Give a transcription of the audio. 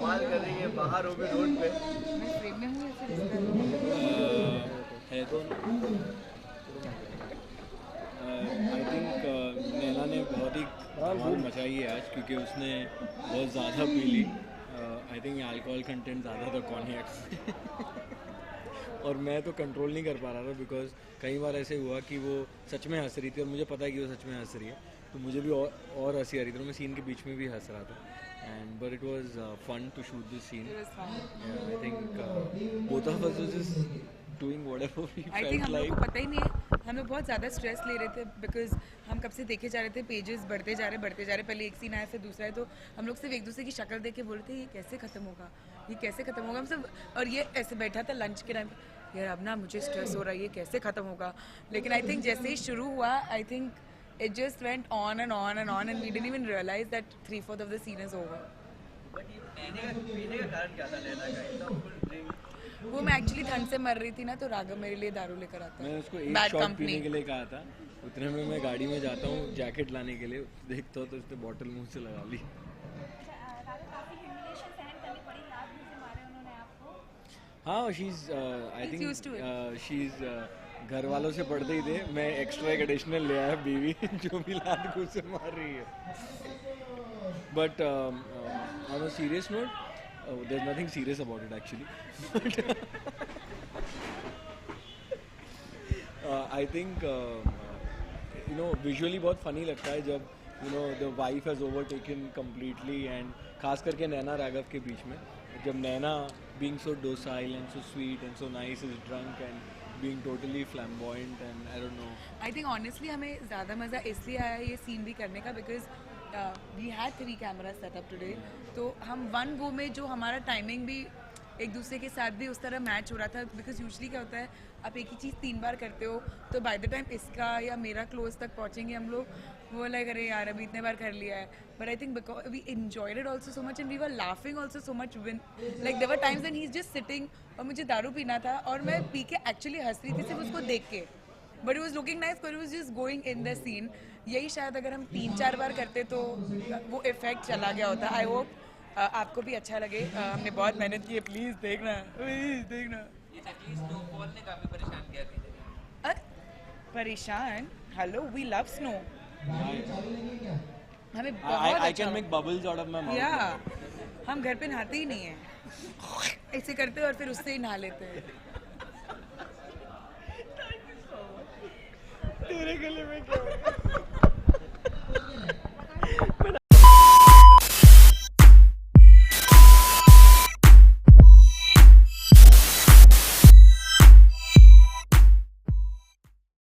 कमाल कर रही है, बाहर हो भी रोड पे। मैं फ्रेम में हूँ या फिर इस तरह? है तो आई थिंक नैना ने बहुत ही धमाल मचाई है आज, क्योंकि उसने बहुत ज़्यादा पी ली। आई थिंक अल्कोहल कंटेंट ज़्यादा था कॉन्यैक और मैं तो कंट्रोल नहीं कर पा रहा था, बिकॉज कई बार ऐसे हुआ कि वो सच में हंस रही थी और मुझे पता है कि वो सच में हंस रही है, तो मुझे भी और हंसी आ रही थी, तो मैं सीन के बीच में भी हंस रहा था। And but it was fun to shoot this scene. It was fun. I think both of us was just doing whatever we I think felt हम लोग को लाइक। पता ही नहीं है, हम लोग बहुत ज़्यादा स्ट्रेस ले रहे थे बिकॉज हम कब से देखे जा रहे थे, पेजेस बढ़ते जा रहे, पहले एक सीन आया फिर दूसरा है, तो हम लोग सिर्फ एक दूसरे की शक्ल देख के बोल रहे थे ये कैसे ख़त्म होगा, ये कैसे ख़त्म होगा, हम सब। और ये ऐसे बैठा था लंच के टाइम पे, यार अब ना मुझे स्ट्रेस हो रहा है, ये कैसे ख़त्म होगा। लेकिन आई थिंक जैसे ही शुरू हुआ, I think it just went on and on and on and we didn't even realise that 3/4 of the scene is over. But ये पीने का कारण क्या था नैना का, इतना फुल ड्रिंक? वो मैं एक्चुअली ठंड से मर रही थी ना, तो राघव मेरे लिए दारू लेकर आता मैंने है। उसको एक बैड शॉट कंपनी। पीने के लिए कहा था, उतने में मैं गाड़ी में जाता हूँ जैकेट लाने के लिए, देखता हूँ तो उसने बॉटल मुंह से लगा ली। काफी ह्यूमिलिएशन सहन करनी पड़ी, लात से मारे उन्होंने आपको। हाँ, she is I He's used to think she is घर वालों से पढ़ते ही थे, मैं एक्स्ट्रा एक एडिशनल ले आया बीवी जो भी लात घूस से मार रही है। But on a serious note, there is nothing serious about it actually. I think you know visually बहुत फनी लगता है जब you know the wife has overtaken completely, and खास करके नैना राघव के बीच में, जब Naina being so docile and so sweet and so nice is drunk and being totally flamboyant and I don't know. I think honestly हमें ज़्यादा मज़ा इसलिए आया ये सीन भी करने का because we had 3 camera setup today, तो हम वन गो में जो हमारा टाइमिंग भी एक दूसरे के साथ भी उस तरह मैच हो रहा था, बिकॉज यूजली क्या होता है आप एक ही चीज़ 3 बार करते हो, तो बाय द टाइम इसका या मेरा क्लोज तक पहुँचेंगे हम लोग, वो लाइक अरे यार अभी इतने बार कर लिया है। But I think because we enjoyed it also so much and we were laughing also so much when like there were times when he is just sitting और मुझे दारू पीना था और मैं पी के एक्चुअली हंस रही थी सिर्फ उसको देख के, but he was looking nice but he was just going in the scene. यही शायद अगर हम 3-4 बार करते तो वो इफेक्ट चला गया होता। आई होप आपको भी अच्छा लगे। हमने बहुत मेहनत की है, प्लीज़ देखना, प्लीज़ देखना। ये नकली स्नोफॉल ने काफी परेशान किया थी। परेशान? Hello, we love snow. हमें I बहुत I अच्छा can make bubbles out of my mouth. या हम घर पे नहाते ही नहीं हैं, ऐसे करते हैं और फिर उससे ही नहा लेते हैं। तेरे गले में क्या